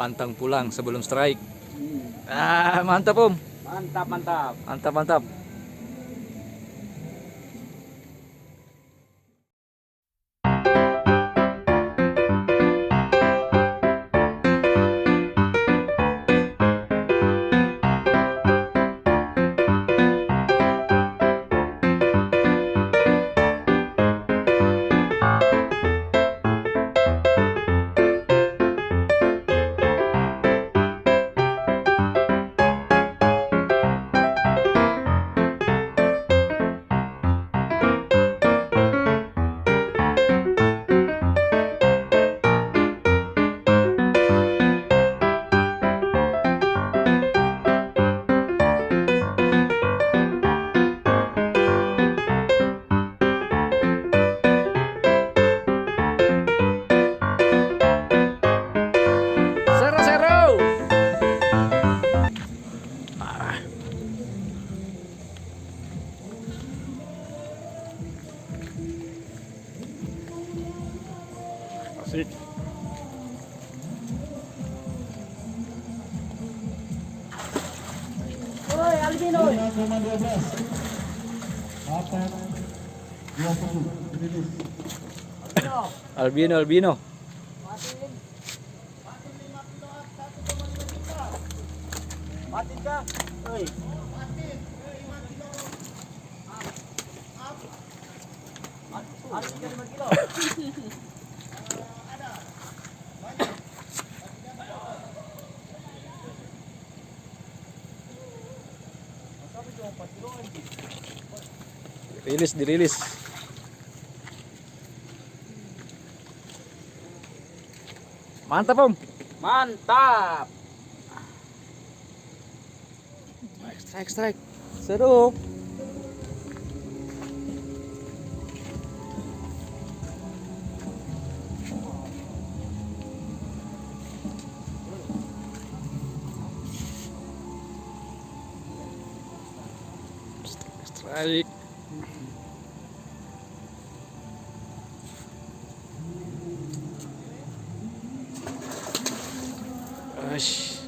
pantang pulang sebelum strike. Mantap Om. Mantap, mantap. Mantap, mantap. Seru-seru. Asik. Oi, Albino. 5,12. 8,20. Rilis. Albino, albino. Matin ka? Oi. Matin ka 5 kilo. Rilis, dirilis. Mantap Om. Mantap. Strike, strike. Seru. Strike. Ash.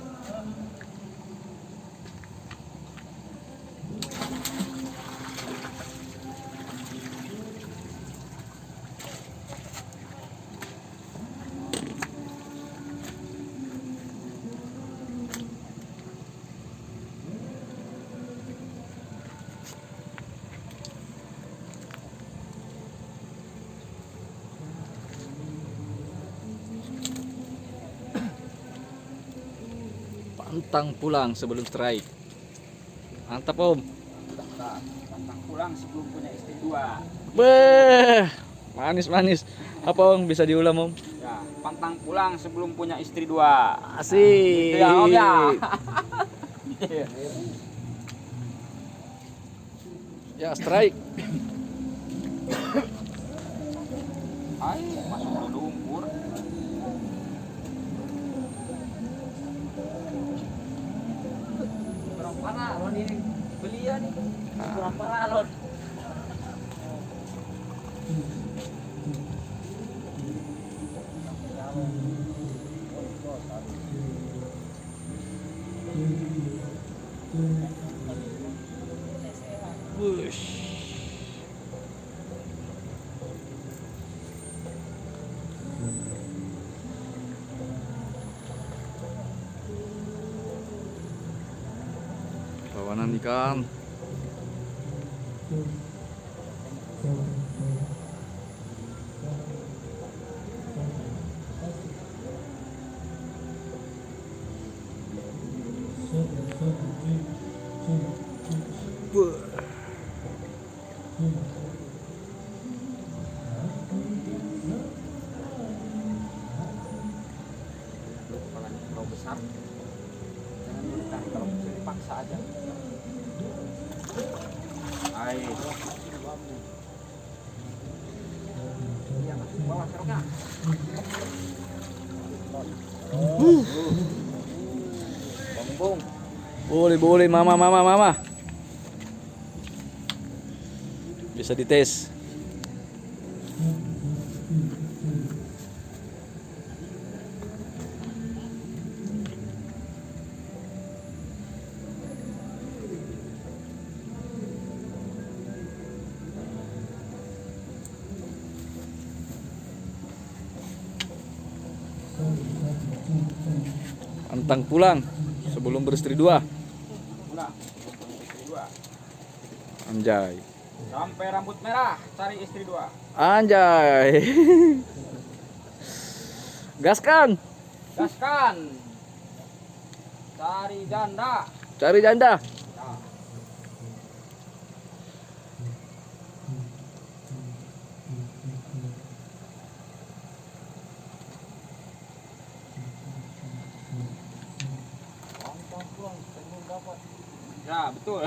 Pantang pulang sebelum strike. Mantap Om. Pantang pulang sebelum punya istri 2. Beh, manis manis. Apa Om bisa diulang Om? Ya, pantang pulang sebelum punya istri 2. Asik. Gitu ya Om ya. Ya strike. Ay, masuk ke lumpur. Kurang parah lon ini. Belian nih. Kurang parah lon. Wush. Kawanan ikan. Kepalanya terlalu besar. Jangan ditekan, kalau bisa dipaksa aja. Ayo. Iya, masuk ke bawah seroknya. Bombong. Boleh, boleh, mama, mama, mama. Bisa dites. Pantang pulang sebelum beristri dua. Pulang. Istri dua. Anjay. Sampai rambut merah, cari istri dua. Anjay. Gaskan. Gaskan. Cari janda. Cari janda. Nah. Ya, betul.